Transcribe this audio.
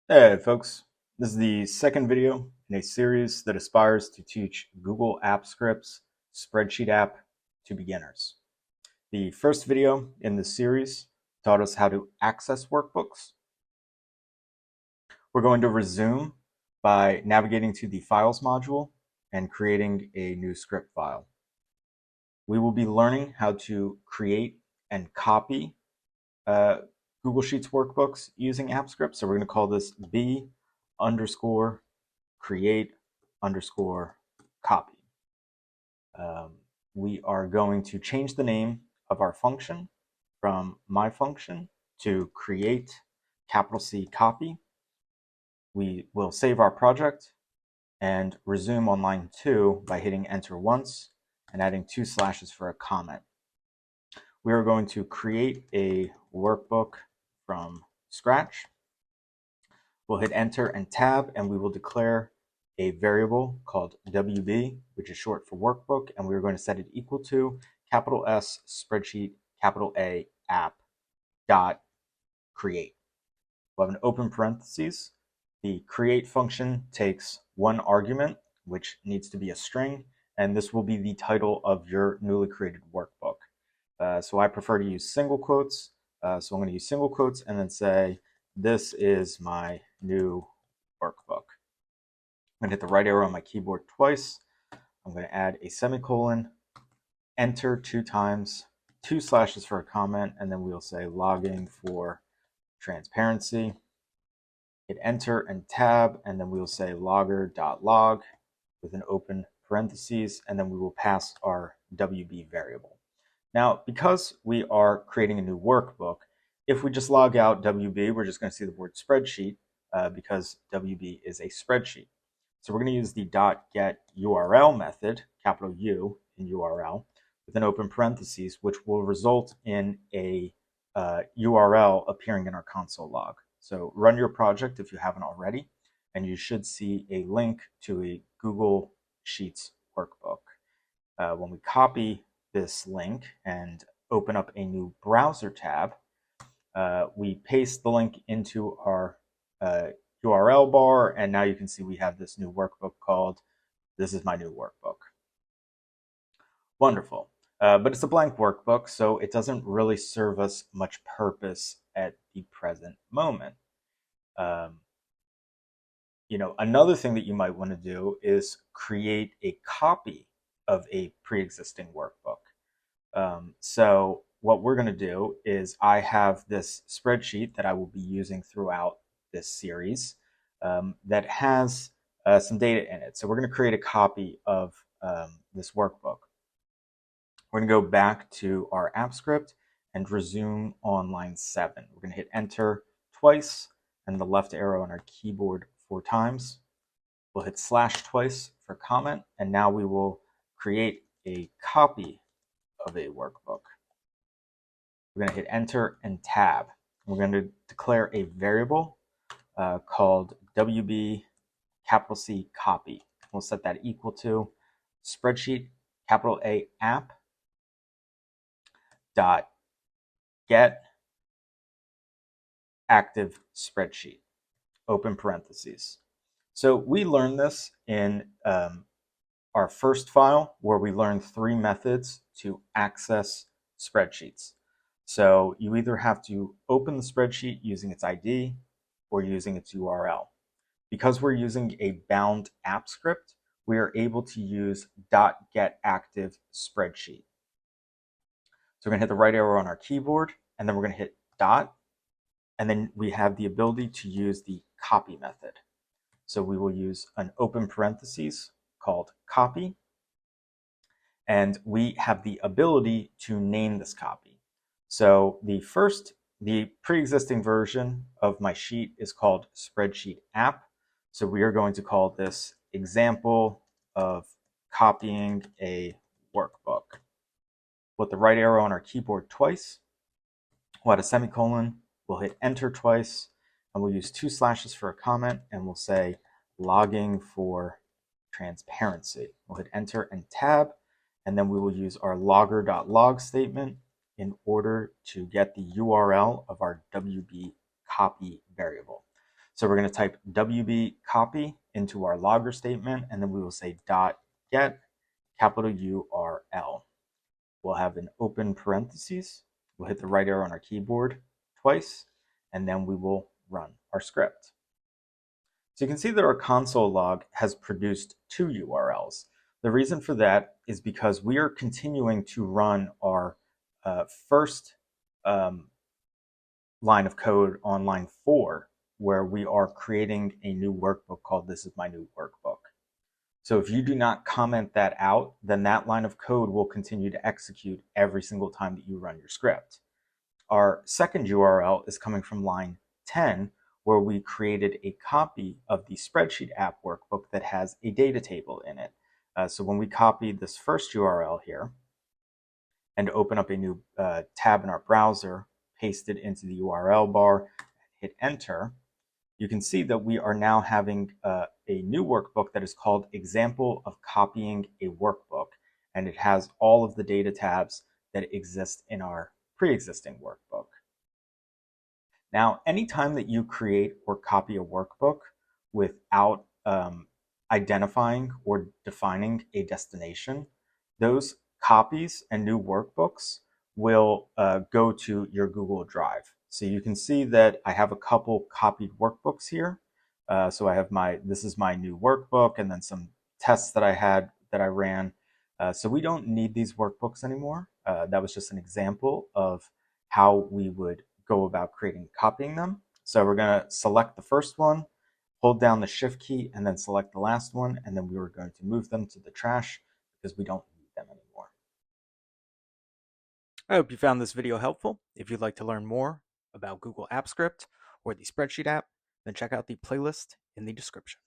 Hey folks, this is the second video in a series that aspires to teach Google Apps Scripts spreadsheet app to beginners. The first video in this series taught us how to access workbooks. We're going to resume by navigating to the Files module and creating a new script file. We will be learning how to create and copy Google Sheets workbooks using app scripts. So we're going to call this B underscore create underscore copy. We are going to change the name of our function from my function to create capital C copy. We will save our project and resume on line 2 by hitting enter once and adding 2 slashes for a comment. We are going to create a workbook from scratch. We'll hit enter and tab, and we will declare a variable called WB, which is short for workbook, and we're going to set it equal to capital S spreadsheet, capital A app dot create. We'll have an open parentheses. The create function takes one argument, which needs to be a string, and this will be the title of your newly created workbook. So I prefer to use single quotes. So I'm going to use single quotes and then say, this is my new workbook. I'm going to hit the right arrow on my keyboard twice. I'm going to add a semicolon, enter 2 times, 2 slashes for a comment, and then we'll say logging for transparency. Hit enter and tab, and then we'll say logger.log with an open parentheses, and then we will pass our WB variable. Now, because we are creating a new workbook, if we just log out WB, we're just going to see the word spreadsheet because WB is a spreadsheet. So we're going to use the .get URL method, capital U in URL, with an open parentheses, which will result in a URL appearing in our console log. So run your project if you haven't already, and you should see a link to a Google Sheets workbook. When we copy this link and open up a new browser tab, we paste the link into our URL bar, and now you can see we have this new workbook called This is My New Workbook. Wonderful. But it's a blank workbook, so it doesn't really serve us much purpose at the present moment. Another thing that you might want to do is create a copy of a pre-existing workbook. So what we're going to do is I have this spreadsheet that I will be using throughout this series that has some data in it. So we're going to create a copy of this workbook. We're going to go back to our app script and resume on line 7. We're going to hit enter twice and the left arrow on our keyboard 4 times. We'll hit slash twice for comment, and now we will create a copy of a workbook. We're going to hit enter and tab. We're going to declare a variable called WB capital C copy. We'll set that equal to spreadsheet capital A app dot get active spreadsheet, open parentheses. So we learned this in our first file, where we learned 3 methods to access spreadsheets. So you either have to open the spreadsheet using its ID or using its URL. Because we're using a bound app script, we are able to use .getActive spreadsheet. So we're going to hit the right arrow on our keyboard, and then we're going to hit dot, and then we have the ability to use the copy method. So we will use an open parentheses called copy, and we have the ability to name this copy. So the pre-existing version of my sheet is called spreadsheet app. So we are going to call this example of copying a workbook. We'll hit the right arrow on our keyboard twice. We'll add a semicolon. We'll hit enter twice, and we'll use 2 slashes for a comment, and we'll say logging for transparency. We'll hit enter and tab, and then we will use our logger.log statement in order to get the URL of our WB copy variable. So we're going to type wb copy into our logger statement, and then we will say dot get capital URL. We'll have an open parentheses. We'll hit the right arrow on our keyboard twice, and then we will run our script. So you can see that our console log has produced 2 URLs. The reason for that is because we are continuing to run our first line of code on line 4, where we are creating a new workbook called This Is My New Workbook. So if you do not comment that out, then that line of code will continue to execute every single time that you run your script. Our second URL is coming from line 10, where we created a copy of the spreadsheet app workbook that has a data table in it. So when we copy this first URL here and open up a new tab in our browser, paste it into the URL bar, hit enter, you can see that we are now having a new workbook that is called Example of Copying a Workbook, and it has all of the data tabs that exist in our pre-existing workbook. Now, anytime that you create or copy a workbook without identifying or defining a destination, those copies and new workbooks will go to your Google Drive. So you can see that I have a couple copied workbooks here. So I have this is my new workbook, and then some tests that I ran. So we don't need these workbooks anymore. That was just an example of how we would go about creating copying them. So we're going to select the first one, hold down the shift key, and then select the last one, and then we were going to move them to the trash because we don't need them anymore. I hope you found this video helpful. If you'd like to learn more about Google Apps Script or the spreadsheet app, then check out the playlist in the description.